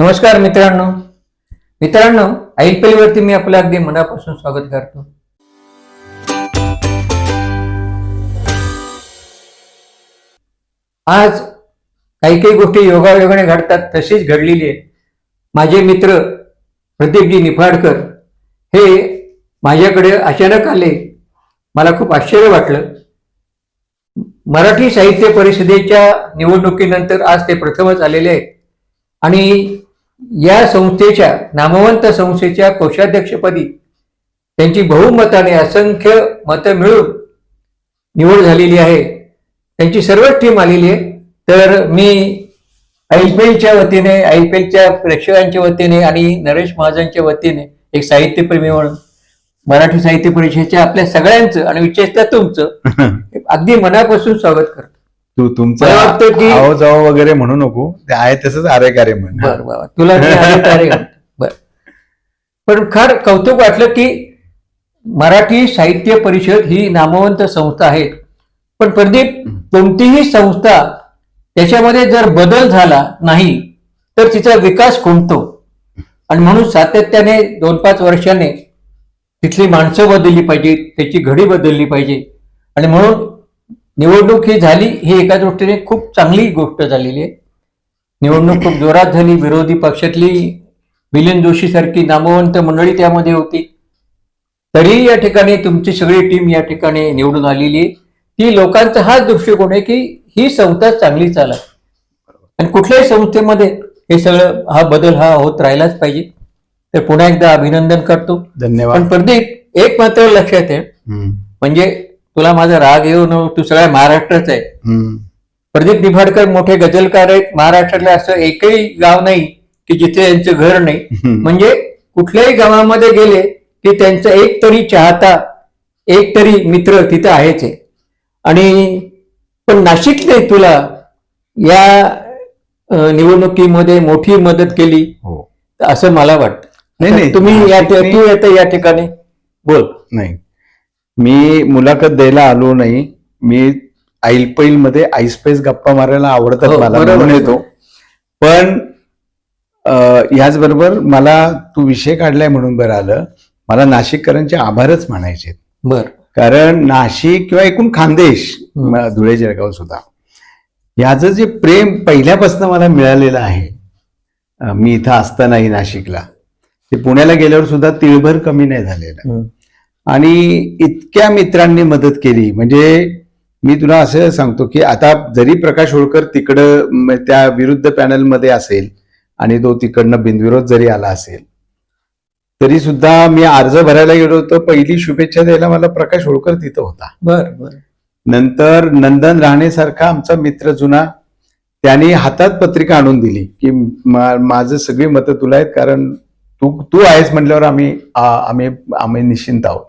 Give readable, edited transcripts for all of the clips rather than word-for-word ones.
नमस्कार मित्रांनो IPL वरती मी आपलं अगदी मनापासून स्वागत करतो. आज काही गोष्टी योगायोगाने घडतात, तशीच घडलेली आहे. माझे मित्र प्रदीपजी निफाडकर हे माझ्याकडे अचानक आले. मला खूप आश्चर्य वाटलं. मराठी साहित्य परिषदेच्या निवडणुकीनंतर आज ते प्रथमच आलेले आहेत आणि या संस्थेच्या नामवंत संस्थेच्या कोषाध्यक्षपदी त्यांची बहुमताने असंख्य मतं मिळून निवड झालेली आहे. त्यांची सर्वच टीम आलेली आहे. तर मी IPLच्या वतीने, IPLच्या प्रेक्षकांच्या वतीने आणि नरेश महाजनच्या वतीने एक साहित्यप्रेमी म्हणून मराठी साहित्य परिषदेच्या आपल्या सगळ्यांचं आणि विशेषतः तुमचं अगदी मनापासून स्वागत करतो. तू तुमचं वाटतं की आहो जाओ वगैरे म्हणू नको, ते आहे तसंच आरे कार्य म्हण. बरं तुला बर. पण फार कौतुक वाटलं की मराठी साहित्य परिषद ही नामवंत संस्था आहे, पण प्रदीप कोणतीही संस्था त्याच्यामध्ये जर बदल झाला नाही तर तिचा विकास खुंटतो. आणि म्हणून सातत्याने 2-5 वर्षाने तिथली माणसं बदलली पाहिजे, त्याची घडी बदलली पाहिजे. आणि म्हणून निवडणूक ही झाली, ही एका दृष्टीने खूप चांगली गोष्ट झालेली आहे. निवडणूक खूप जोरात झाली. विरोधी पक्षातली मिलिंद जोशी सारखी नामवंत मंडळी त्यामध्ये होती. तरी या ठिकाणी तुमची सगळी टीम या ठिकाणी निवडून आलेली आहे. ती लोकांचा हाच दृष्टिकोन आहे की ही संस्था चांगली चालत आणि कुठल्याही संस्थेमध्ये हे सगळं हा बदल होत राहिलाच पाहिजे. तर पुन्हा एकदा अभिनंदन करतो. धन्यवाद. पण प्रदीप, एक मात्र लक्षात आहे, म्हणजे तुला माझा राग येऊ नको, तू सगळ्या महाराष्ट्राचा आहे. प्रदीप निफाडकर मोठे गझलकार आहेत. महाराष्ट्रातलं असं एकही गाव नाही की जिथे यांचं घर नाही. म्हणजे कुठल्याही गावामध्ये गेले की त्यांचा एक तरी चाहता, एक तरी मित्र तिथं आहेच आहे. आणि पण नाशिकने तुला या निवडणुकीमध्ये मोठी मदत केली असं मला वाटतं. नाही, तुम्ही तू येतं या ठिकाणी बोल. नाही, मी मुलाखत द्यायला आलो नाही. मी IPL मध्ये आईस्पेस गप्पा मारायला आवडतात मला, म्हणून येतो. पण याचबरोबर मला तू विषय काढलाय म्हणून बरं आलं. मला नाशिककरांचे आभारच म्हणायचे. बर. कारण नाशिक किंवा एकूण खानदेश, धुळे जळगाव सुद्धा, याचं जे प्रेम पहिल्यापासून मला मिळालेलं आहे, मी इथं असतानाही नाशिकला, ते पुण्याला गेल्यावर सुद्धा तिळभर कमी नाही झालेलं. आणि इतक्या मित्रांनी मदत केली. म्हणजे मी तुला असं सांगतो की आता जरी प्रकाश होळकर तिकडं त्या विरुद्ध पॅनलमध्ये असेल आणि तो तिकडनं बिनविरोध जरी आला असेल, तरी सुद्धा मी अर्ज भरायला गेलो होतो. पहिली शुभेच्छा द्यायला मला प्रकाश होळकर तिथं होता. बर. नंतर नंदन राहणेसारखा आमचा मित्र जुना, त्याने हातात पत्रिका आणून दिली की माझं सगळी मतं तुला आहेत, कारण तू आहेस म्हटल्यावर आम्ही निश्चिंत आहोत.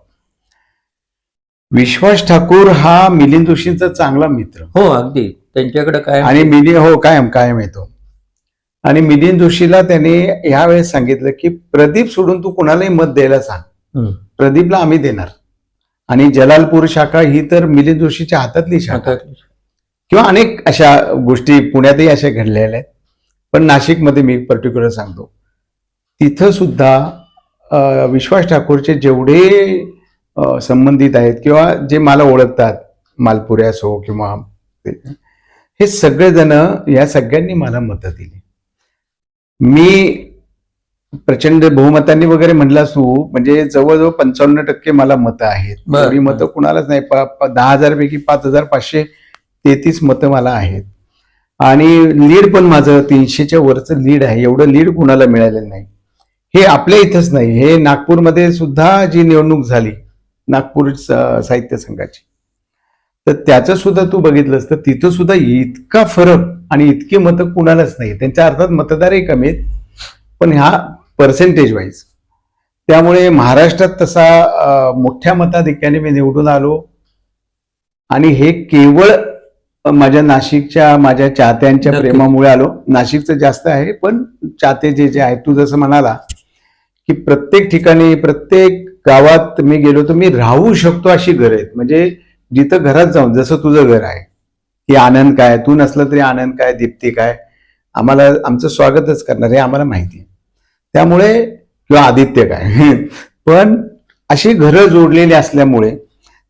विश्वास ठाकूर हा मिलिंद जोशींचा चांगला मित्र. हो, अगदी त्यांच्याकडे काय. आणि कायम येतो. आणि मिलिंद जोशीला त्याने ह्यावेळेस सांगितलं की प्रदीप सोडून तू कुणालाही मत द्यायला सांग, प्रदीपला आम्ही देणार. आणि जलालपूर शाखा ही तर मिलिंद जोशीच्या हातातली शाखा, किंवा अनेक अशा गोष्टी पुण्यातही अशा घडलेल्या आहेत. पण नाशिकमध्ये मी पर्टिक्युलर सांगतो, तिथं सुद्धा विश्वास ठाकूरचे जेवढे संबंधित आहेत किंवा जे मला ओळखतात, मालपुरे असो किंवा हे सगळेजण, या सगळ्यांनी मला मतं दिली. मी प्रचंड बहुमतांनी वगैरे म्हणलास तू, म्हणजे जवळजवळ 55% मला मतं आहेत. एवढी मतं कुणालाच नाही. 10,000 पैकी 5,533 मतं मला आहेत. आणि लीड पण माझं 300च्या वरचं लीड आहे. एवढं लीड कुणाला मिळालेलं नाही. हे आपल्या इथंच नाही, हे नागपूरमध्ये सुद्धा जी निवडणूक झाली नागपूर साहित्य संघाची, तर त्याचं सुद्धा तू बघितलंस तर तिथं सुद्धा इतका फरक आणि इतकी मतं कुणालाच नाही. त्यांच्या अर्थात मतदारही कमी आहेत, पण ह्या पर्सेंटेज वाईज. त्यामुळे महाराष्ट्रात तसा मोठ्या मताधिक्याने मी निवडून आलो. आणि हे केवळ माझ्या नाशिकच्या, माझ्या चाहत्यांच्या प्रेमामुळे आलो. नाशिकचं जास्त आहे, पण चाहते जे आहेत, तू जसं म्हणाला की प्रत्येक ठिकाणी, प्रत्येक गावात मी गेलो तर मी राहू शकतो अशी घरं आहेत. म्हणजे जिथं घरात जाऊन, जसं तुझं घर आहे की आनंद काय, तू नसलं तरी आनंद काय, दीप्ती काय, आम्हाला आमचं स्वागतच करणार हे आम्हाला माहिती आहे. त्यामुळे किंवा आदित्य काय पण अशी घरं जोडलेली असल्यामुळे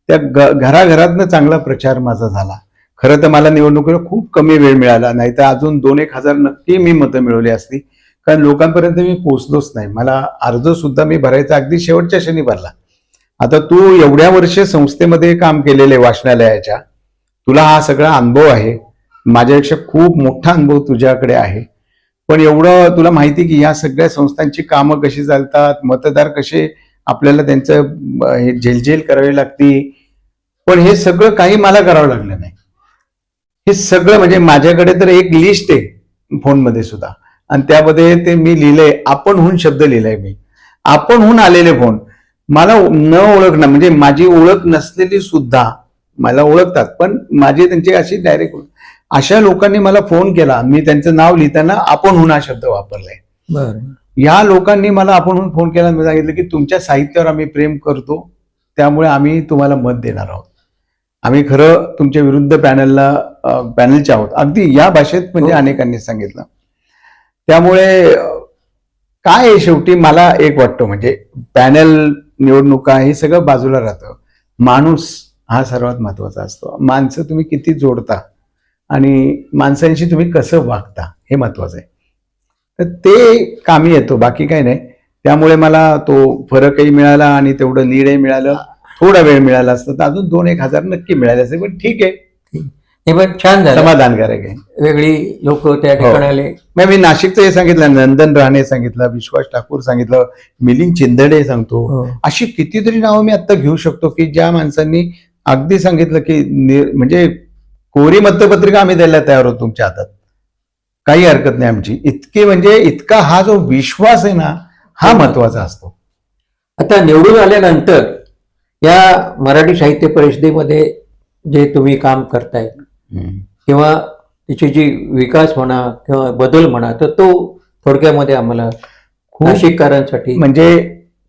त्या घराघरातनं चांगला प्रचार माझा झाला. खरं तर मला निवडणुकीला खूप कमी वेळ मिळाला, नाही तर अजून 2-1 हजार नक्की मी मतं मिळवली असती, कारण लोकांपर्यंत मी पोहोचलोच नाही. मला अर्ज सुद्धा मी भरायचा अगदी शेवटच्या क्षणी भरला. आता तू एवढ्या वर्ष संस्थेमध्ये काम केलेले वाचनालयाच्या, तुला हा सगळा अनुभव आहे, माझ्यापेक्षा खूप मोठा अनुभव तुझ्याकडे आहे, पण एवढं तुला माहिती की या सगळ्या संस्थांची कामं कशी चालतात, मतदार कसे आपल्याला त्यांचं झेलझेल करावी लागती, पण हे सगळं काही मला करावं लागलं नाही. हे सगळं म्हणजे माझ्याकडे तर एक लिस्ट आहे फोनमध्ये सुद्धा, आणि त्यामध्ये ते मी लिहिलंय, आपणहून शब्द लिहिलाय मी. आपणहून आलेले फोन मला न ओळखणं, म्हणजे माझी ओळख नसलेली सुद्धा मला ओळखतात, पण माझी त्यांची अशी डायरेक्ट अशा लोकांनी मला फोन केला, मी त्यांचं नाव लिहिताना आपणहून हा शब्द वापरलाय. बरं. या लोकांनी मला आपणहून फोन केला, मी सांगितलं की तुमच्या साहित्यावर आम्ही प्रेम करतो, त्यामुळे आम्ही तुम्हाला मत देणार आहोत. आम्ही खरं तुमच्या विरुद्ध पॅनलचे आहोत, अगदी या भाषेत म्हणजे अनेकांनी सांगितलं. त्यामुळे काय आहे, शेवटी मला एक वाटतं, म्हणजे पॅनल निवडणुका हे सगळं बाजूला राहतं, माणूस हा सर्वात महत्वाचा असतो. माणसं तुम्ही किती जोडता आणि माणसांशी तुम्ही कसं वागता हे महत्वाचं आहे. तर ते कामी येतो, बाकी काही नाही. त्यामुळे मला तो फरकही मिळाला आणि तेवढं लीडही मिळालं. थोडा वेळ मिळाला असता तर अजून 2-1 हजार नक्की मिळाले असते, पण ठीक आहे, हे पण छान झालं, समाधानकारक आहे. वेगळी लोक त्या ठिकाणी आले. मग मी नाशिकचं हे सांगितलं, नंदन राणे सांगितलं, विश्वास ठाकूर सांगितलं, मिलिंद चिंदडे सांगतो, अशी कितीतरी नावं मी आता घेऊ शकतो की ज्या माणसांनी अगदी सांगितलं की म्हणजे कोरी मतपत्रिका आम्ही द्यायला तयार होतो तुमच्या हातात, काही हरकत नाही आमची. इतके म्हणजे इतका हा जो विश्वास आहे ना, हा महत्वाचा असतो. आता निवडून आल्यानंतर या मराठी साहित्य परिषदेमध्ये जे तुम्ही काम करताय किंवा तिची जी विकास म्हणा किंवा बदल म्हणा, तर तो थोडक्यामध्ये आम्हाला नाशिककरांसाठी. म्हणजे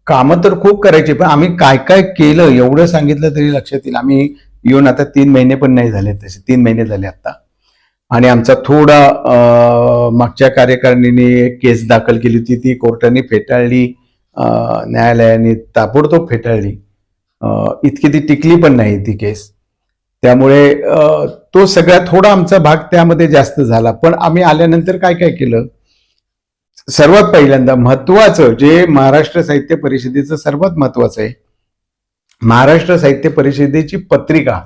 कामं तर खूप करायची, पण आम्ही काय काय केलं एवढं सांगितलं तरी लक्षात येईल. आम्ही येऊन आता 3 महिने पण नाही झाले, तसे 3 महिने झाले आता, आणि आमचा थोडा मागच्या कार्यकारिणीने एक केस दाखल केली होती, ती कोर्टाने फेटाळली, न्यायालयाने ताबडतोब फेटाळली. इतकी ती टिकली पण नाही ती केस. त्यामुळे तो सगळा थोडा आमचा भाग त्यामध्ये जास्त झाला. पण आम्ही आल्यानंतर काय काय केलं, सर्वात पहिल्यांदा महत्वाचं जे महाराष्ट्र साहित्य परिषदेचं सर्वात महत्वाचं आहे, महाराष्ट्र साहित्य परिषदेची पत्रिका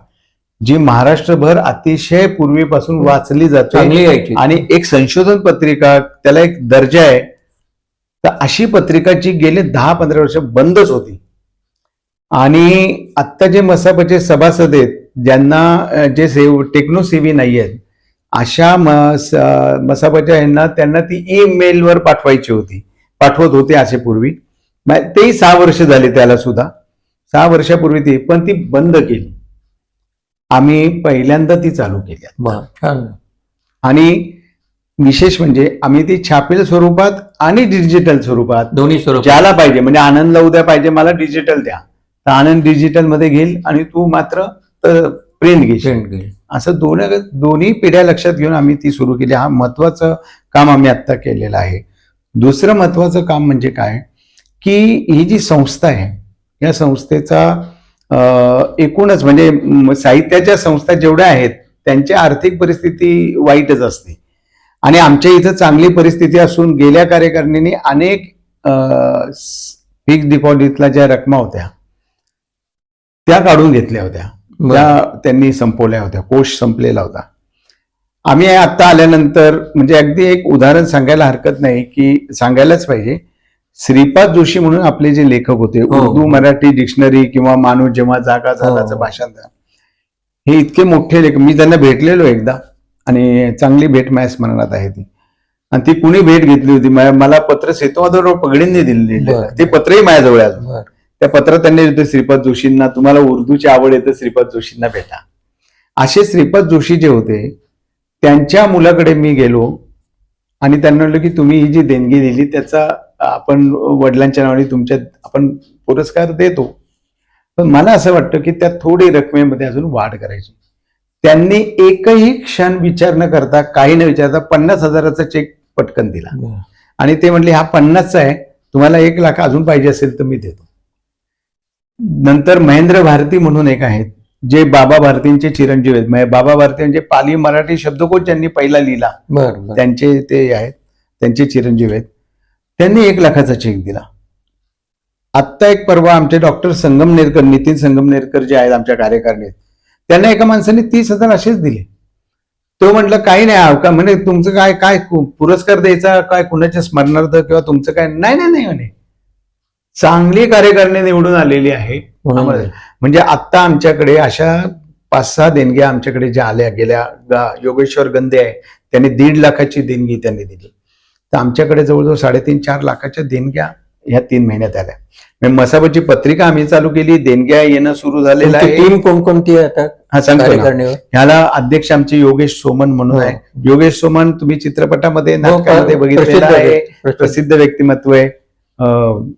जी महाराष्ट्रभर अतिशय पूर्वीपासून वाचली जाते आणि एक संशोधन पत्रिका, त्याला एक दर्जा आहे, तर अशी पत्रिका जी गेले 10-15 वर्ष बंदच होती. आणि आत्ता जे मसापचे सभासद आहेत, ज्यांना जे टेक्नो सेवी नाही आहेत, अशा मसापच्या यांना त्यांना ती ईमेलवर पाठवत होते असे पूर्वी. तेही 6 वर्ष झाले त्याला सुद्धा, 6 वर्षापूर्वी ती, पण ती बंद केली. आम्ही पहिल्यांदा ती चालू केली. आणि विशेष म्हणजे आम्ही ती छापील स्वरूपात आणि डिजिटल स्वरूपात, दोन्ही स्वरूप ज्याला पाहिजे, म्हणजे आनंदला उद्या पाहिजे मला डिजिटल द्या, तर आनंद डिजिटल मध्ये घेईल आणि तू मात्र प्रिंट घेशील, असं दोन्ही पिढ्या लक्षात घेऊन आम्ही ती सुरू केली. हा महत्वाचं काम आम्ही आता केलेलं आहे. दुसरं महत्वाचं काम म्हणजे काय की ही जी संस्था आहे, या संस्थेचा एकूणच म्हणजे साहित्याच्या संस्था जेवढ्या आहेत त्यांची आर्थिक परिस्थिती वाईटच असते, आणि आमच्या इथं चांगली परिस्थिती असून गेल्या कार्यकारिणीने अनेक फिक्स डिपॉझिटला ज्या रकमा होत्या त्या काढून घेतल्या होत्या, त्या त्यांनी संपवल्या होत्या, कोष संपलेला होता. आम्ही आता आल्यानंतर म्हणजे अगदी एक उदाहरण सांगायला हरकत नाही की सांगायलाच पाहिजे. श्रीपाद जोशी म्हणून आपले जे लेखक होते, उर्दू मराठी डिक्शनरी किंवा माणूस जेव्हा जागा झालाचं भाषांतर, हे इतके मोठे लेखक, मी त्यांना भेटलेलो एकदा आणि चांगली भेट माझ्या स्मरणात आहे ती. आणि ती कुणी भेट घेतली होती, मला पत्र सेतुमाधवराव पगडींनी दिलेलं, ते पत्रही माझ्याजवळ आहे. त्या पत्रात त्यांनी लिहिलं, श्रीपाद जोशींना तुम्हाला उर्दूची आवड येतं, श्रीपाद जोशींना भेटा. असे श्रीपाद जोशी जे होते त्यांच्या मुलाकडे मी गेलो आणि त्यांना म्हटलं की तुम्ही ही जी देणगी दिली त्याचा आपण वडिलांच्या नावाने आपण पुरस्कार देतो, पण मला असं वाटतं की त्यात थोडी रकमेमध्ये अजून वाढ करायची. त्यांनी एकही क्षण विचार न करता, काही न विचारता 50,000चा चेक पटकन दिला आणि ते म्हणले हा 50चा आहे, तुम्हाला 1,00,000 अजून पाहिजे असेल तर मी देतो. नंतर महेंद्र भारती म्हणून एक आहेत जे बाबा भारतींचे चिरंजीव आहेत. म्हणजे बाबा भारती म्हणजे पाली मराठी शब्दकोश ज्यांनी पहिला लिहिला त्यांचे ते आहेत, त्यांचे चिरंजीव आहेत. त्यांनी 1,00,000चा चेक दिला. आत्ता एक परवा आमचे डॉक्टर संगमनेरकर, नितीन संगमनेरकर जे आहेत आमच्या कार्यकारिणीत, त्यांना एका माणसाने 30,000 असेच दिले. तो म्हटलं काही नाही का म्हणे, तुमचं काय काय पुरस्कार द्यायचा काय, कुणाच्या स्मरणार्थ किंवा तुमचं काय, नाही नाही नाही म्हणे, चांगली कार्यकारिणी निवडून आलेली आहे. म्हणजे आत्ता आमच्याकडे अशा 5-6 देणग्या आमच्याकडे ज्या आल्या गेल्या, योगेश्वर गंदे आहे त्यांनी 1.5 लाखाची देणगी त्यांनी दिली. तर आमच्याकडे जवळजवळ 3.5-4 लाखाच्या देणग्या ह्या 3 महिन्यात आल्या. मसाबाची पत्रिका आम्ही चालू केली, देणग्या येणं सुरू झालेलं आहे. टीम कोणकोणती आता? हा सांगतो ना. ह्याला अध्यक्ष आमचे योगेश सोमन म्हणून आहे. योगेश सोमन तुम्ही चित्रपटामध्ये, नाटकामध्ये बघितलेलं आहे, प्रसिद्ध व्यक्तिमत्व आहे.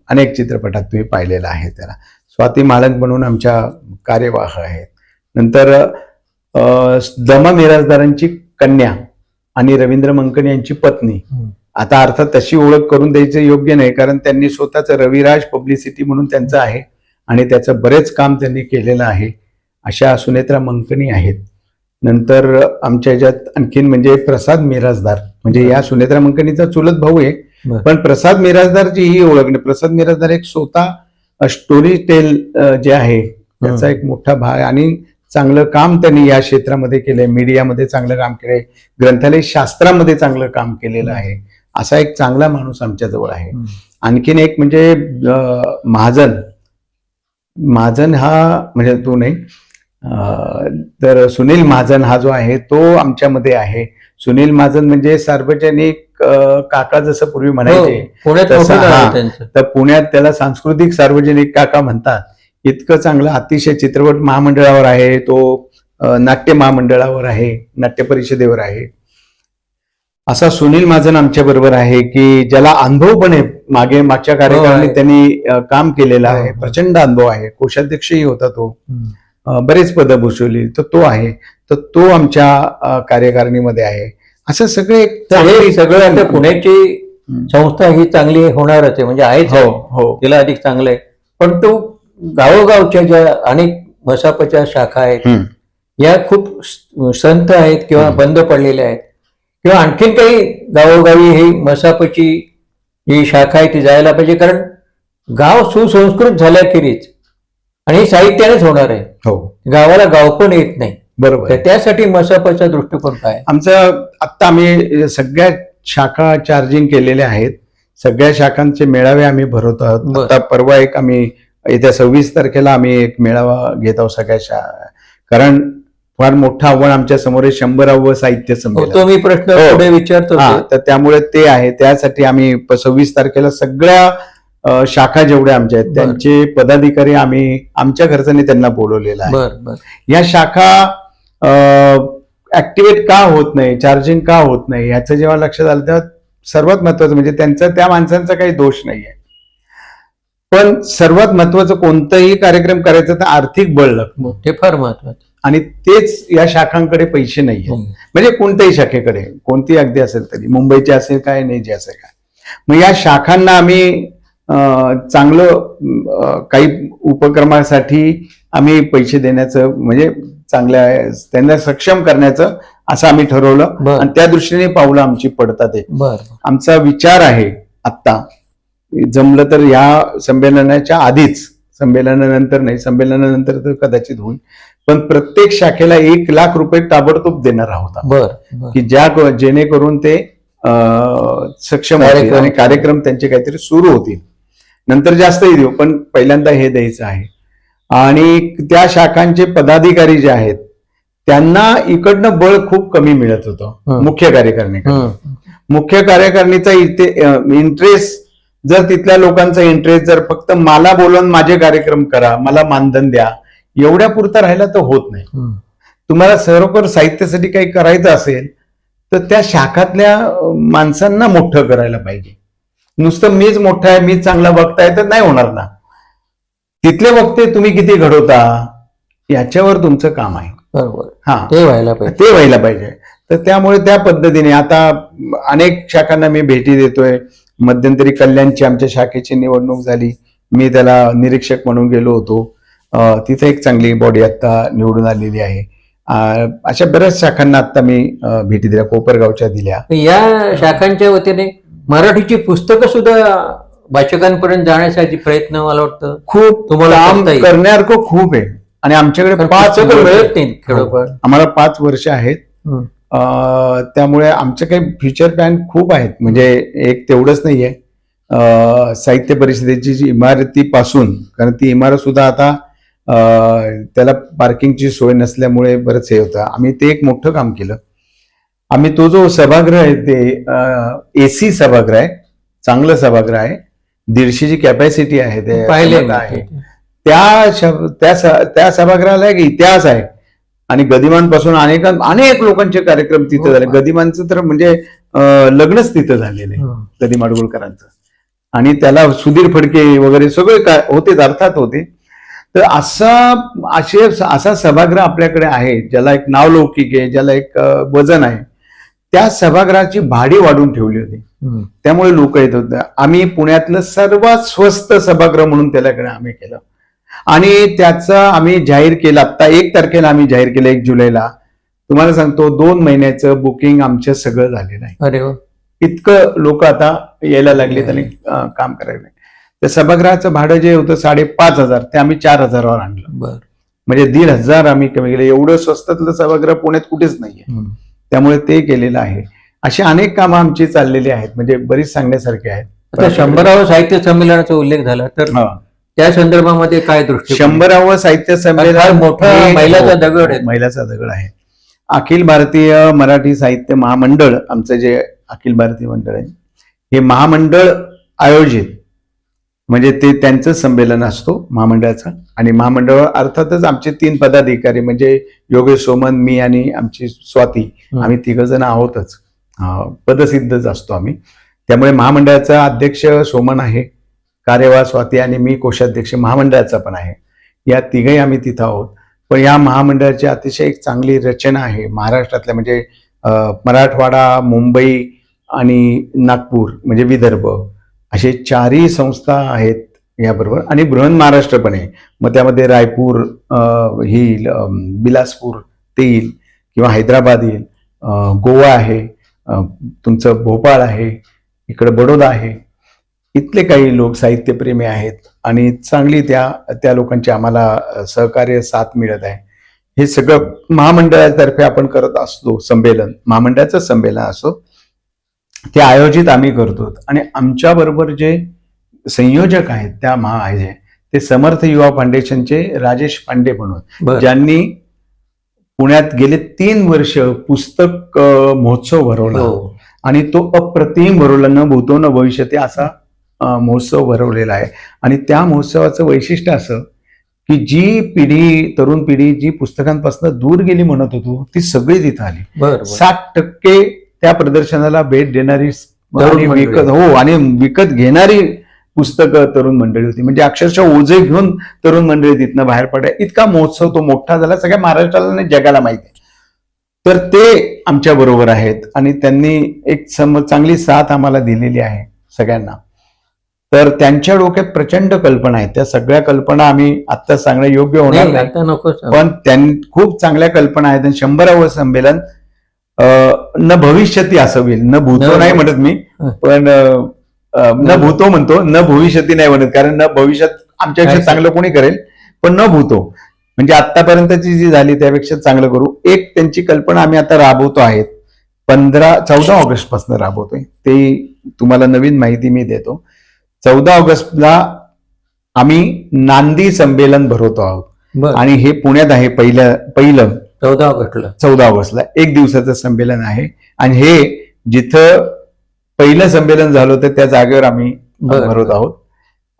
अनेक चित्रपटात तुम्ही पाहिलेलं आहे त्याला. स्वाती मालक म्हणून आमच्या कार्यवाह आहेत. नंतर दमा मिराजदारांची कन्या आणि रवींद्र मंकन यांची पत्नी. आता अर्थात तशी ओळख करून द्यायचं योग्य नाही, कारण त्यांनी स्वतःच रविराज पब्लिसिटी म्हणून त्यांचं आहे आणि त्याचं बरेच काम त्यांनी केलेलं आहे. अशा सुनेत्रा मंकनी आहेत. नंतर आमच्या ह्याच्यात आणखीन म्हणजे प्रसाद मिराजदार, म्हणजे या सुनेत्रा मंकनीचा चुलत भाऊ आहे, पण प्रसाद मिराजदारची ही ओळख नाही. प्रसाद मिराजदार एक स्वतः स्टोरी टेल जे आहे त्याचा एक मोठा भाग आणि चांगलं काम त्यांनी या क्षेत्रामध्ये केलंय. मीडियामध्ये चांगलं काम केलंय, ग्रंथालय शास्त्रामध्ये चांगलं काम केलेलं आहे. असा एक चांगला माणूस आमच्याजवळ आहे. आणखीन एक म्हणजे महाजन हा म्हणजे तो नाही, तर सुनील महाजन हा जो आहे तो आमच्यामध्ये आहे. सुनील महाजन म्हणजे सार्वजनिक काका जसं पूर्वी म्हणायचे, तर पुण्यात त्याला सांस्कृतिक सार्वजनिक काका म्हणतात. इतकं चांगलं, अतिशय चित्रपट महामंडळावर आहे तो, नाट्य महामंडळावर आहे, नाट्य परिषदेवर आहे. असा सुनील महाजन आमच्या बरोबर आहे की ज्याला अनुभव पण आहे. मागच्या कार्यकाळात त्यांनी काम केलेलं आहे, प्रचंड अनुभव आहे. कोषाध्यक्षही होता तो, बरेच पदं भूषवली, तर तो आहे. तर तो आमच्या कार्यकारिणीमध्ये आहे. असं सगळे सगळं पुण्याची संस्था ही चांगली होणारच आहे, म्हणजे आहेच. हो, तिला अधिक चांगलं आहे. पण तो गावोगावच्या ज्या अनेक मसापच्या शाखा आहेत या खूप संत आहेत किंवा बंद पडलेल्या आहेत, किंवा आणखीन काही गावोगावी ही मसापची जी शाखा आहे ती जायला पाहिजे. कारण गाव सुसंस्कृत झाल्याखेरीज आणि साहित्यानेच होणार आहे. गावाला गाव पण येत नाही. बरोबर. त्यासाठी मसापचा दृष्टिकोन काय? आमचं आत्ता आम्ही सगळ्या शाखा चार्जिंग केलेल्या आहेत. सगळ्या शाखांचे मेळावे आम्ही भरवत आहोत. आता परवा एक आम्ही येत्या 26 तारखेला आम्ही एक मेळावा घेत आहोत सगळ्या कारण फार मोठं आव्हान आमच्या समोर आहे, 100वे साहित्य संमेलन. तो मी प्रश्न पुढे विचारतो. तर त्यामुळे ते आहे, त्यासाठी आम्ही 26 तारखेला सगळ्या शाखा जेवढ्या आमच्या आहेत त्यांचे पदाधिकारी आम्ही आमच्या खर्चाने त्यांना बोलवलेलं आहे. या शाखा ऍक्टिव्हेट का होत नाही, चार्जिंग का होत नाही याचं जेव्हा लक्षात आलं तेव्हा सर्वात महत्वाचं म्हणजे त्या माणसांचा काही दोष नाहीये, पण सर्वात महत्वाचं कोणताही कार्यक्रम करायचा तर आर्थिक बळ लागतं, ते फार महत्वाचं. आणि तेच या शाखांकडे पैसे नाहीये. म्हणजे कोणत्याही शाखेकडे, कोणती अगदी असेल तरी, मुंबईचे असेल काय, नाही जे असेल काय. मग या शाखांना आम्ही चांगलं काही उपक्रमासाठी आम्ही पैसे देण्याचं, म्हणजे चांगल्या त्यांना सक्षम करण्याचं असं आम्ही ठरवलं आणि त्या दृष्टीने पावलं आमची पडतात. आमचा विचार आहे आत्ता जमलं तर या संमेलनाच्या आधीच, संमेलनानंतर नाही, संमेलनानंतर तर कदाचित होईल, पण प्रत्येक शाखेला 1,00,000 रुपये ताबडतोब देणार आहोत की जेणेकरून ते सक्षम होतील आणि कार्यक्रम त्यांचे काहीतरी सुरू होतील. नंतर जास्तही देऊ, पण पहिल्यांदा हे द्यायचं आहे. आणि त्या शाखांचे पदाधिकारी जे आहेत त्यांना इकडनं बळ खूप कमी मिळत होतं मुख्य कार्यकारिणीकडे. मुख्य कार्यकारिणीचा इथे इंटरेस्ट, जर तिथल्या लोकांचा इंटरेस्ट जर फक्त मला बोलवून माझे कार्यक्रम करा, मला मानधन द्या, एवढ्या पुरता राहिला तर होत नाही. तुम्हाला खरोखर साहित्यासाठी काही करायचं असेल तर त्या शाखातल्या माणसांना मोठं करायला पाहिजे. नुसतं मीच मोठा आहे, मीच चांगला बघताय तर नाही होणार ना. तिथले वक्ते तुम्ही किती घडवता याच्यावर तुमचं काम आहे. बरोबर, हा ते व्हायला पाहिजे. ते व्हायला पाहिजे. तर त्यामुळे त्या पद्धतीने आता अनेक शाखांना मी भेटी देतोय. मध्यंतरी कल्याणची आमच्या शाखेची निवडणूक झाली, मी त्याला निरीक्षक म्हणून गेलो होतो. तिथे एक चांगली बॉडी आता निवडून आलेली आहे. अशा बऱ्याच शाखांना आता मी भेटी दिल्या, कोपरगावच्या दिल्या. या शाखांच्या वतीने मराठीची पुस्तकं सुद्धा वाचकांपर्यंत जाण्यासाठी प्रयत्न मला वाटतं खूप तुम्हाला काम करता येईल. करण्यासारखं खूप आहे. आणि आमच्याकडे कारण 5 पुस्तकं वर्ष मिळत नाहीत खेडोपाड. आम्हाला 5 वर्ष आहेत. त्यामुळे आमचे काही फ्युचर प्लॅन खूप आहेत. म्हणजे एक तेवढंच नाहीये. साहित्य परिषदेची जी इमारतीपासून, कारण ती इमारत सुद्धा आता त्याला पार्किंगची सोय नसल्यामुळे बरंच हे होतं. आम्ही ते एक मोठं काम केलं. आम्ही तो जो सभागृह आहे ते एसी सभागृह आहे, चांगलं सभागृह आहे. 150ची कॅपॅसिटी आहे ते पाहिले आहे. त्या सभागृहाला एक इतिहास आहे. आणि गदिमांपासून अनेक लोकांचे कार्यक्रम तिथे झाले. गदिमांचं तर म्हणजे लग्नच तिथं झालेलं आहे, गदी माडगुळकरांचं. आणि त्याला सुधीर फडके वगैरे सगळे होते, अर्थात होते. तर असा सभागृह आपल्याकडे आहे, ज्याला एक नावलौकिक आहे, ज्याला एक वजन आहे. त्या सभागृहाची भाडी वाढून ठेवली होती, त्यामुळे लोक येत होते. आम्ही पुण्यातलं सर्वात स्वस्त सभागृह म्हणून त्याच्याकडे आम्ही केलं. आणि त्याचं आम्ही जाहीर केलं, आता 1 तारखेला आम्ही जाहीर केलं, 1 जुलैला. तुम्हाला सांगतो 2 महिन्याचं बुकिंग आमचं सगळं झालेलं आहे. अरे वा, इतकं लोक आता यायला लागलेत आणि काम करायला. त्या सभागृहाचं भाडं जे होतं 5,500 ते आम्ही 4,000वर आणलं. म्हणजे 1,500 आम्ही कमी केलं. एवढं स्वस्तातलं सभागृह पुण्यात कुठेच नाहीये, त्यामुळे ते केलेलं आहे. अशी अनेक कामं आमची चाललेली आहेत, म्हणजे बरीच सांगण्यासारखे आहेत. आता 100व साहित्य संमेलनाचा उल्लेख झाला तर त्या संदर्भामध्ये काय दृष्टी? 100व साहित्य संमेलन मोठा मैलाचा दगड आहे. मैलाचा दगड आहे. अखिल भारतीय मराठी साहित्य महामंडळ, आमचं जे अखिल भारतीय मंडळ आहे, हे महामंडळ आयोजित, म्हणजे ते त्यांचं संमेलन असतो महामंडळाचं. आणि महामंडळ अर्थातच आमचे 3 पदाधिकारी, म्हणजे योगेश सोमन, मी आणि आमची स्वाती, आम्ही 3 जण आहोतच, पदसिद्धच असतो आम्ही. त्यामुळे महामंडळाचा अध्यक्ष सोमन आहे, कार्यवाह स्वाती, आणि मी कोषाध्यक्ष महामंडळाचा पण आहे. या 3घही आम्ही तिथं आहोत. पण या महामंडळाची अतिशय एक चांगली रचना आहे महाराष्ट्रातल्या, म्हणजे मराठवाडा, मुंबई आणि नागपूर म्हणजे विदर्भ, असे 4ही संस्था आहेत याबरोबर. आणि बृहन महाराष्ट्र पण आहे. मग त्यामध्ये रायपूर येईल, बिलासपूर ते येईल, किंवा हैदराबाद येईल, गोवा आहे, तुमचं भोपाळ आहे, इकडं बडोदा आहे. इथले काही लोक साहित्यप्रेमी आहेत आणि चांगली त्या लोकांची आम्हाला सहकार्य, साथ मिळत आहे. हे सगळं महामंडळातर्फे आपण करत असतो. संमेलन, महामंडळाचं संमेलन असो, ते आयोजित आम्ही करतो. आणि आमच्या बरोबर जे संयोजक आहेत ते समर्थ युवा फाउंडेशनचे राजेश पांडे म्हणून, ज्यांनी पुण्यात गेले 3 वर्ष पुस्तक महोत्सव भरवला. आणि तो अप्रतिम भरवला, न भूतो न भविष्यती असा महोत्सव भरवलेला आहे. आणि त्या महोत्सवाचं वैशिष्ट्य असं की जी तरुण पिढी जी पुस्तकांपासून दूर गेली म्हणत होतो, ती सगळी तिथं आली. 60% त्या प्रदर्शनाला भेट देणारी आणि विकत घेणारी पुस्तकं तरुण मंडळी होती. म्हणजे अक्षरशः ओझे घेऊन तरुण मंडळी तिथनं बाहेर पडल्या. इतका महोत्सव तो मोठा झाला, सगळ्या महाराष्ट्राला आणि जगाला माहिती आहे. तर ते आमच्या बरोबर आहेत आणि त्यांनी एक चांगली साथ आम्हाला दिलेली आहे सगळ्यांना. तर त्यांच्या डोक्यात प्रचंड कल्पना आहेत. त्या सगळ्या कल्पना आम्ही आता सांगणं योग्य होणार नाही, पण खूप चांगल्या कल्पना आहेत. 100व संमेलन न भविष्यती असं होईल. न भूतो नाही म्हणत मी, पण न भूतो म्हणतो, न भविष्यती नाही म्हणत, कारण न भविष्यात आमच्यापेक्षा चांगलं कोणी करेल, पण न भूतो म्हणजे आतापर्यंतची जी झाली त्यापेक्षा चांगलं करू. एक त्यांची कल्पना आम्ही आता राबवतो आहेत, 14 ऑगस्ट पासून राबवतोय. ते तुम्हाला नवीन माहिती मी देतो. 14 ऑगस्टला आम्ही नांदी संमेलन भरवतो आहोत. आणि हे पुण्यात आहे. पहिलं 14 ऑगस्टला 1 दिवसाचं संमेलन आहे. आणि हे जिथं पहिलं संमेलन झालं होतं त्या जागेवर आम्ही भरवत आहोत.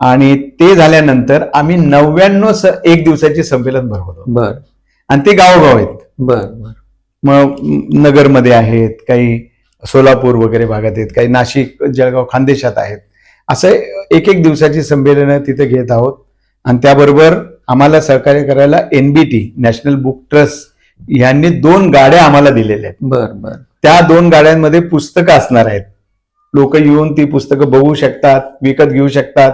आणि ते झाल्यानंतर आम्ही 99 1 दिवसाची संमेलन भरवतो. आणि ते गावोगाव आहेत. मग नगरमध्ये आहेत, काही सोलापूर वगैरे भागात आहेत, काही नाशिक, जळगाव, खानदेशात आहेत. असं 1 दिवसाची संमेलनं तिथे घेत आहोत. आणि त्याबरोबर आम्हाला सहकार्य करायला NBT, नॅशनल बुक ट्रस्ट, यांनी 2 गाड्या आम्हाला दिलेल्या आहेत. बर बर. त्या 2 गाड्यांमध्ये पुस्तकं असणार आहेत. लोक येऊन ती पुस्तकं बघू शकतात, विकत घेऊ शकतात.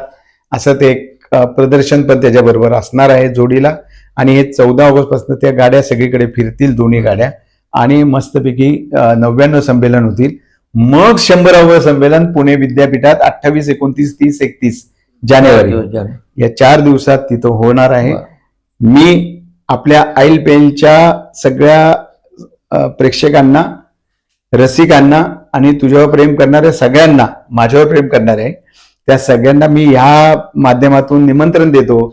असं ते एक प्रदर्शन पण त्याच्याबरोबर असणार आहे जोडीला. आणि हे 14 ऑगस्ट पासून त्या गाड्या सगळीकडे फिरतील, दोन्ही गाड्या. आणि मस्तपैकी 99 संमेलन होतील. मग 100वे संमेलन पुणे विद्यापीठात 28, 29, 30, 31 जानेवारी या 4 दिवसात तिथं होणार आहे. मी आपल्या आईल पेनच्या सगळ्या प्रेक्षकांना, रसिकांना आणि तुझ्यावर प्रेम करणाऱ्या सगळ्यांना, माझ्यावर प्रेम करणारे आहे त्या सगळ्यांना मी ह्या माध्यमातून निमंत्रण देतो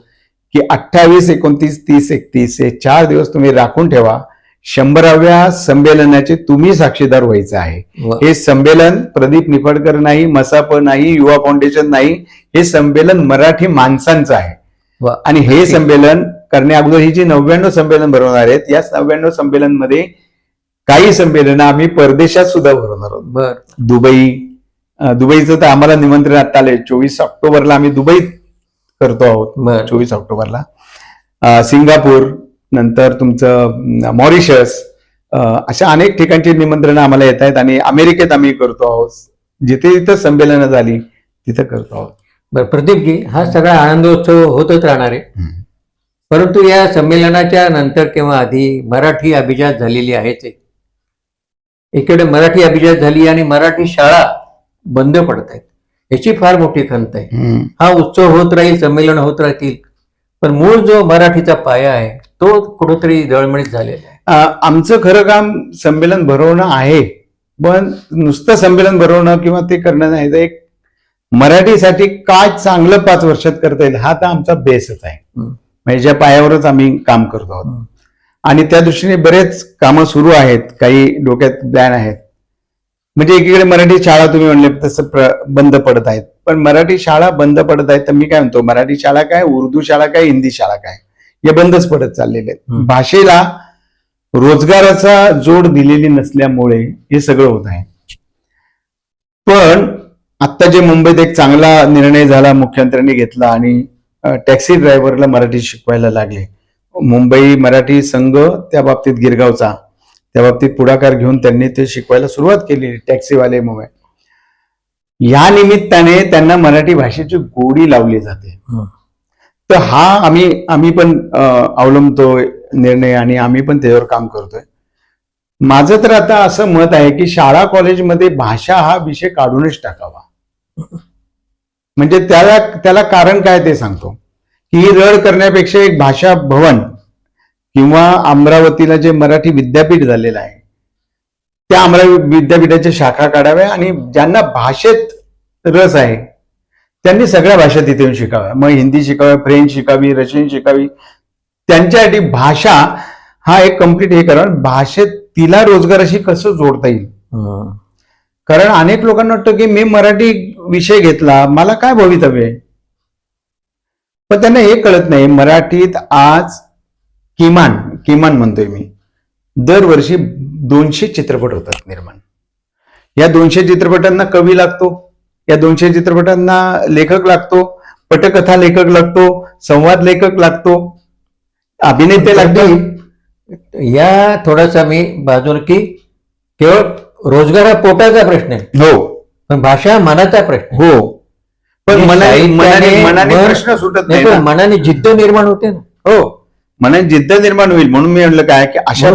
की 28, 29, 30, 31 हे 4 दिवस तुम्ही राखून ठेवा. 100व्या संमेलनाचे तुम्ही साक्षीदार व्हायचं आहे. हे संमेलन प्रदीप निफाडकर नाही, मसाप नाही, युवा फाउंडेशन नाही, हे संमेलन मराठी माणसांचं आहे. आणि हे संमेलन करण्या अगोदर ही जी 99 संमेलन भरवणार आहेत, या 99 संमेलन मध्ये काही संमेलन आम्ही परदेशात सुद्धा भरवणार आहोत. बर. दुबईचं तर आम्हाला निमंत्रण आता आलंय. 24 ऑक्टोबरला आम्ही दुबईत करतो आहोत. 24 ऑक्टोबरला सिंगापूर, नंतर तुमचं मॉरिशस, अशा अनेक ठिकाणची निमंत्रणं आम्हाला येत आहेत. आणि अमेरिकेत आम्ही करतो आहोत. जिथे जिथं संमेलनं झाली तिथं करतो आहोत. बरं प्रदीपजी, हा सगळा आनंदोत्सव होतच राहणार आहे. परंतु या संमेलनाच्या नंतर किंवा आधी मराठी अभिजात झालेली आहेच. इकडे मराठी अभिजात झाली आणि मराठी शाळा बंद पडत आहेत, याची फार मोठी खंत आहे. हा उत्सव होत राहील, संमेलन होत राहतील, पण मूळ जो मराठीचा पाया आहे तो कुठेतरी जळमळीत झालेला आहे. आमचं खरं काम संमेलन भरवणं आहे, पण नुसतं संमेलन भरवणं किंवा ते करणं नाही, तर एक मराठीसाठी काय चांगलं 5 वर्षात करता येईल हा तर आमचा बेसच आहे. म्हणजे ज्या पायावरच आम्ही काम करतो आहोत. आणि त्या दृष्टीने बरेच कामं सुरू आहेत, काही डोक्यात प्लॅन आहेत. म्हणजे एकीकडे मराठी शाळा तुम्ही म्हणले तसं बंद पडत आहेत, पण मराठी शाळा बंद पडत आहेत तर मी काय म्हणतो, मराठी शाळा काय, उर्दू शाळा काय, हिंदी शाळा काय, हे बंदच पडत चाललेले आहेत. भाषेला रोजगाराचा जोड दिलेली नसल्यामुळे हे सगळं होत आहे. पण आता जे मुंबईत एक चांगला निर्णय झाला, मुख्यमंत्र्यांनी घेतला आणि टॅक्सी ड्रायव्हरला मराठी शिकवायला लागले. मुंबई मराठी संघ त्या बाबतीत, गिरगावचा त्या बाबतीत पुढाकार घेऊन त्यांनी ते शिकवायला सुरुवात केली, टॅक्सीवाले मुंबई. या निमित्ताने त्यांना मराठी भाषेची गोडी लावली जाते. तर हा आम्ही पण अवलंबतो निर्णय आणि आम्ही पण त्याच्यावर काम करतोय. माझं तर आता असं मत आहे की शाळा कॉलेजमध्ये भाषा हा विषय काढूनच टाकावा. म्हणजे त्याला कारण काय ते सांगतो की ही रड करण्यापेक्षा एक भाषा भवन किंवा अमरावतीला जे मराठी विद्यापीठ झालेलं आहे त्या अमरावती विद्यापीठाच्या शाखा काढाव्या आणि ज्यांना भाषेत रस आहे त्यांनी सगळ्या भाषा तिथे येऊन शिकाव्या. मग हिंदी शिकाव्या, फ्रेंच शिकावी, रशियन शिकावी. त्यांच्यासाठी भाषा हा एक कम्प्लीट हे कारण भाषेत तिला रोजगाराशी कसं जोडता येईल. कारण अनेक लोकांना वाटतं की मी मराठी विषय घेतला, मला काय भवितव्य आहे, पण त्यांना हे कळत नाही मराठीत आज किमान म्हणतोय मी, दरवर्षी 200 चित्रपट होतात निर्माण. या 200 चित्रपटांना कवी लागतो, या 200 चित्रपटांना लेखक लागतो, पटकथा लेखक लागतो, संवाद लेखक लागतो, अभिनेते लागतो. या थोडासा मी बाजूला की केवळ रोजगार हा पोटाचा प्रश्न आहे, हो, पण भाषा मनाचा प्रश्न, हो. पण मनाने प्रश्न सुटत नाही, मनाने जिद्द निर्माण होते ना. हो, मनाने जिद्द निर्माण होईल. म्हणून मी म्हणलं काय की अशा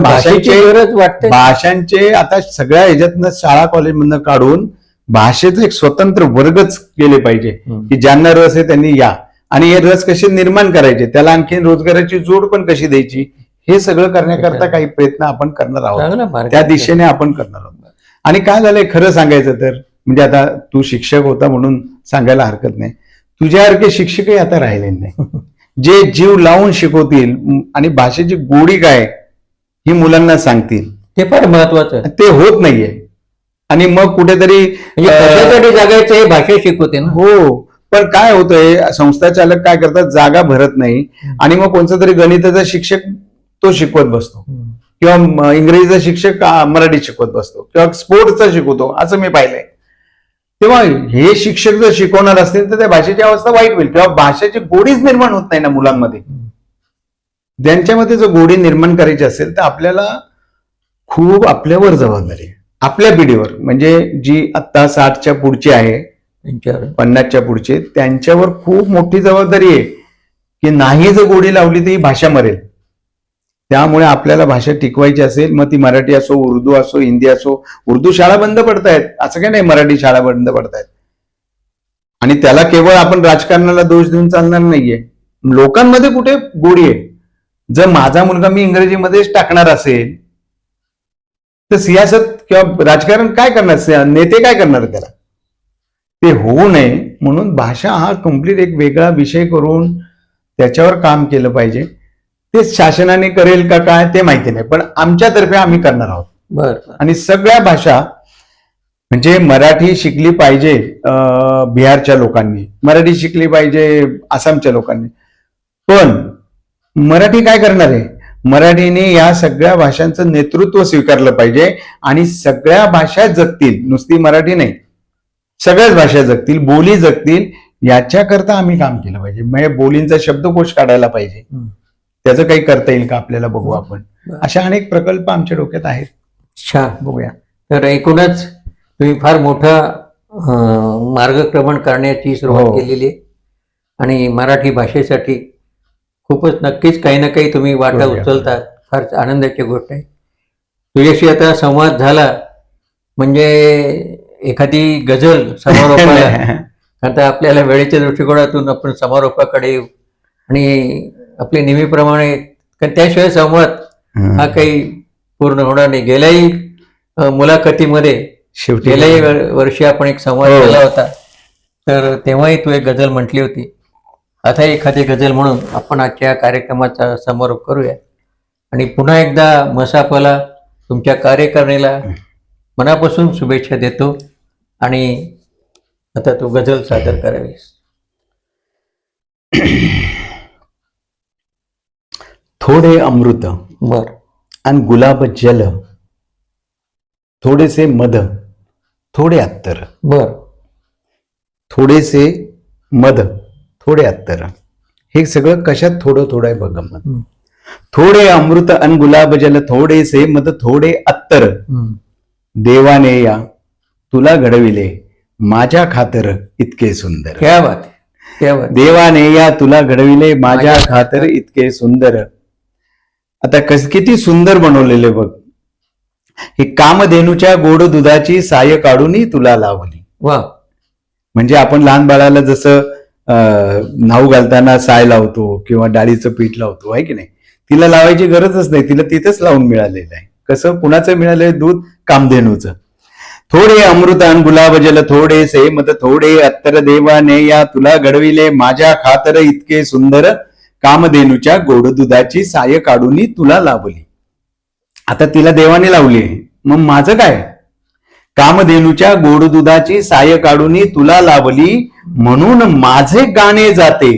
भाषांचे आता सगळ्या ह्याच्यातनं शाळा कॉलेजमधनं काढून भाषेचं एक स्वतंत्र वर्गच केले पाहिजे की ज्यांना रस आहे त्यांनी या. आणि हे रस कसे निर्माण करायचे, त्याला आणखी रोजगाराची जोड पण कशी द्यायची, हे सगळं करण्याकरता काही प्रयत्न आपण करणार आहोत, त्या दिशेने आपण करणार आहोत. आणि काय झालंय खरं सांगायचं तर, म्हणजे आता तू शिक्षक होता म्हणून सांगायला हरकत नाही, तुझ्यासारखे शिक्षकही आता राहिले नाही जे जीव लावून शिकवतील आणि भाषेची गोडी काय ही मुलांना सांगतील. ते फार महत्वाचं, ते होत नाहीये. आणि मग कुठेतरी कशासाठी जगायचं हे भाषा शिकवते ना. हो, पण काय होतंय, संस्था चालक काय करतात, जागा भरत नाही आणि मग कोणता तरी गणिताचा शिक्षक तो शिकवत बसतो किंवा इंग्रजीचा शिक्षक मराठी शिकवत बसतो किंवा स्पोर्ट्सचा शिकवतो, असं मी पाहिलंय. तेव्हा हे शिक्षक जर शिकवणार असतील तर त्या भाषेची अवस्था वाईट होईल किंवा भाषेची गोडीच निर्माण होत नाही ना मुलांमध्ये. त्यांच्यामध्ये जर गोडी निर्माण करायची असेल तर आपल्याला खूप आपल्यावर जबाबदारी आहे, आपल्या पिढीवर, म्हणजे जी आता 60च्या पुढची आहे, त्यांच्यावर 50च्या पुढचे, त्यांच्यावर खूप मोठी जबाबदारी आहे की नाही जर गोडी लावली तर ही भाषा मरेल. त्यामुळे आपल्याला भाषा टिकवायची असेल, मग ती मराठी असो, उर्दू असो, हिंदी असो. उर्दू शाळा बंद पडतायत असं काही नाही, मराठी शाळा बंद पडतायत. आणि त्याला केवळ आपण राजकारणाला दोष देऊन चालणार नाहीये. लोकांमध्ये कुठे गोडी आहे. जर माझा मुलगा मी इंग्रजीमध्येच टाकणार असेल तर सियासत किंवा राजकारण काय करणार, नेते काय करणार त्याला? ते होऊ नये म्हणून भाषा हा कम्प्लीट एक वेगळा विषय करून त्याच्यावर काम केलं पाहिजे. ते शासनाने करेल का काय ते माहिती नाही, पण आमच्यातर्फे आम्ही करणार आहोत. बरं. आणि सगळ्या भाषा, म्हणजे मराठी शिकली पाहिजे बिहारच्या लोकांनी, मराठी शिकली पाहिजे आसामच्या लोकांनी, पण मराठी काय करणार आहे? मराठीने या सगळ्या भाषांचं नेतृत्व स्वीकारलं पाहिजे आणि सगळ्या भाषा जगतील, नुसती मराठी नाही, सगळ्याच भाषा जगतील, बोली जगतील, याच्याकरता आम्ही काम केलं पाहिजे. म्हणजे बोलींचा शब्दकोश काढायला पाहिजे. त्याचं काही करता येईल का आपल्याला, बघू आपण. अशा अनेक प्रकल्प आमच्या डोक्यात आहेत. छान. बघूया. तर एकूणच तुम्ही फार मोठा मार्गक्रमण करण्याची सुरुवात हो. केलेली आहे आणि मराठी भाषेसाठी खूपच नक्कीच काही ना काही तुम्ही वाटा बरोबर. उचलतात. फार आनंदाची गोष्ट आहे. तुझ्याशी आता संवाद झाला म्हणजे एखादी गझल समारोपाला, आता आपल्याला वेळेच्या दृष्टिकोनातून आपण समारोपाकडे येऊ आणि आपले नेहमीप्रमाणे, कारण त्याशिवाय संवाद हा काही पूर्ण होणार नाही. गेल्याही मुलाखतीमध्ये शेवटी गेल्याही वर्षी आपण एक संवाद हो. केला होता, तर तेव्हाही तू एक गझल म्हटली होती. आता एखादी गझल म्हणून आपण आजच्या कार्यक्रमाचा समारोप करूया आणि पुन्हा एकदा मसापला तुमच्या कार्यकारिणीला मनापासून शुभेच्छा देतो आणि आता तू गझल सादर करावीस. थोडे अमृत बर. आणि गुलाब जल, थोडेसे मध, थोडे अत्तर, बर. थोडेसे मध, थोडे अत्तर, हे सगळं कशात थोडं थोडं आहे बघ गंमत. थोडे अमृत अन गुलाब जल, थोडेसे मध, थोडे अत्तर, देवाने या तुला घडविले माझ्या खातर इतके सुंदर. क्या बात आहे, क्या बात. देवाने या तुला घडविले माझ्या खातर इतके सुंदर. आता किती सुंदर बनवलेले बघ. ही कामधेनूच्या गोड दुधाची साय काढूनही तुला लावली. वा. म्हणजे आपण लहान बाळाला जसं न्हाऊ घालताना साय लावतो किंवा डाळीचं पीठ लावतो, आहे की नाही, तिला लावायची गरजच नाही, तिला तिथंच लावून मिळालेलं आहे. कसं, कुणाचं मिळालंय दूध? कामधेनूचं. थोडे अमृत अन गुलाब जल, थोडेसे मध, थोडे अत्तर, देवाने या तुला घडविले माझ्या खातर इतके सुंदर, कामधेनूच्या गोड दुधाची साय काढून तुला लावली. आता तिला देवाने लावली, मग माझं काय? कामधेनूच्या गोड दुधाची साय काढून तुला लावली, म्हणून माझे गाणे जाते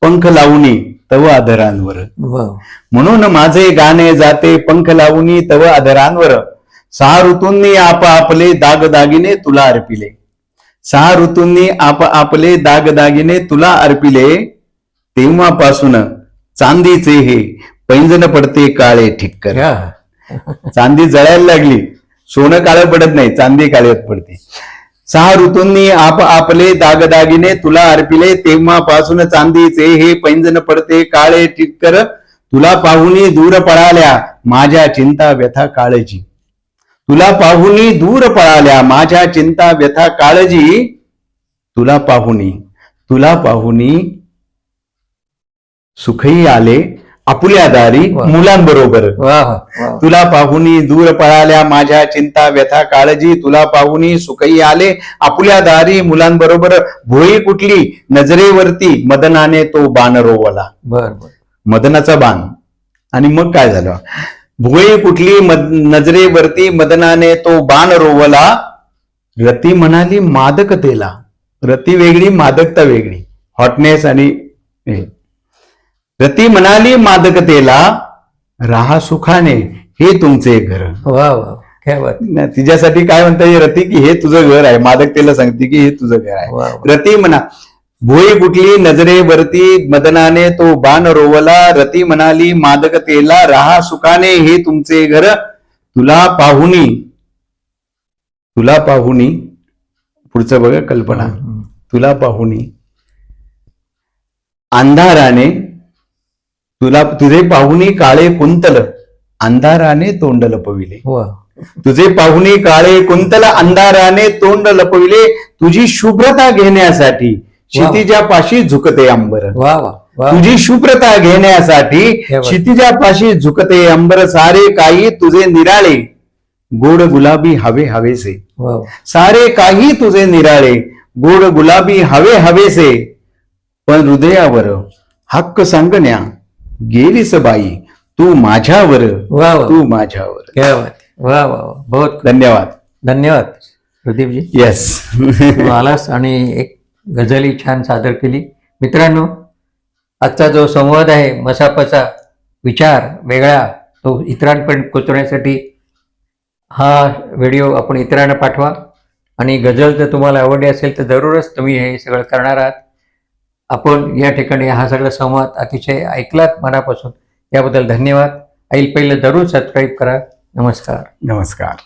पंख लावणी तव आदरांवर. वा. म्हणून माझे गाणे जाते पंख लावणी तव आदरांवर. 6 ऋतूंनी आप आपले दागदागिने तुला अर्पिले. 6 ऋतूंनी आप आपले दागदागिने तुला अर्पिले. तेव्हापासून चांदीचे हे पैंजण पडते काळे ठिक्कर. चांदी जळायला लागली, सोनं काळं पडत नाही, चांदी काळ्यात पडते. 6 ऋतूंनी आप आपले दागदागिने तुला अर्पिले. तेव्हापासून चांदीचे हे पैंजण पडते काळे ठिक्कर. तुला पाहुनी दूर पळाल्या माझ्या चिंता व्यथा काळजी. तुला पाहुनी दूर पळाल्या माझ्या चिंता व्यथा काळजी. तुला पाहुनी सुखही आले आपुल्या दारी मुलांबरोबर. तुला पाहुनी दूर पळाल्या माझ्या चिंता व्यथा काळजी. तुला पाहुनी सुखही आले आपुल्या दारी मुलांबरोबर. भोई कुठली नजरेवरती मदनाने तो बाण रोवला. मदनाचा बाण. आणि मग काय झालं? भोई कुठली नजरेवरती मदनाने तो बाण रोवला. रती म्हणाली मादकतेला. रती वेगळी, मादकता वेगळी, हॉटनेस आणि रती म्हणाली मादकतेला, राहा सुखाने हे तुमचे घर. वा वा, काय बात. तिच्यासाठी काय म्हणता रती की हे तुझं घर आहे, मादकतेला सांगते की हे तुझं घर आहे. रती म्हणा भुई कुठली नजरेवरती मदनाने तो बाण रोवला, रती म्हणाली मादकतेला राहा सुखाने हे तुमचे घर, तुला पाहुनी पुढचं बघा कल्पना, तुला पाहुनी अंधाराने, तुझे पाहुणी काळे कुंतल अंधाराने तोंड लपविले, वा तुझे पाहुणी काळे कुंतल अंधाराने तोंड लपविले, तुझी शुभ्रता घेण्यासाठी क्षितिजापाशी झुकते अंबर, वा वा वा तुझी शुभ्रता घेण्यासाठी हे बघ. क्षितिजापाशी झुकते अंबर, सारे काही तुझे निराळे गोड गुलाबी हवे हवेसे, वा वा. सारे काही तुझे निराळे गोड गुलाबी हवे हवेसे, पण हृदयावर हक्क सांगण्या गेलीस बाई तू माझ्यावर, वा वा तू माझ्यावर. क्या बात आहे. वा वा वा बहुत धन्यवाद. धन्यवाद प्रदीपजी. येस. तू आलास आणि एक गझलही छान सादर केली. मित्रांनो, आजचा जो संवाद आहे, मसापाचा विचार वेगळा, तो इतरांपर्यंत पोचवण्यासाठी हा व्हिडिओ आपण इतरांना पाठवा. आणि गझल जर तुम्हाला आवडली असेल तर जरूरच तुम्ही हे सगळं करणार आहात. आपण या ठिकाणी हा सगळा संवाद अतिशय ऐकलात मनापासून, याबद्दल धन्यवाद. पहिलं जरूर सबस्क्राईब करा. नमस्कार. नमस्कार.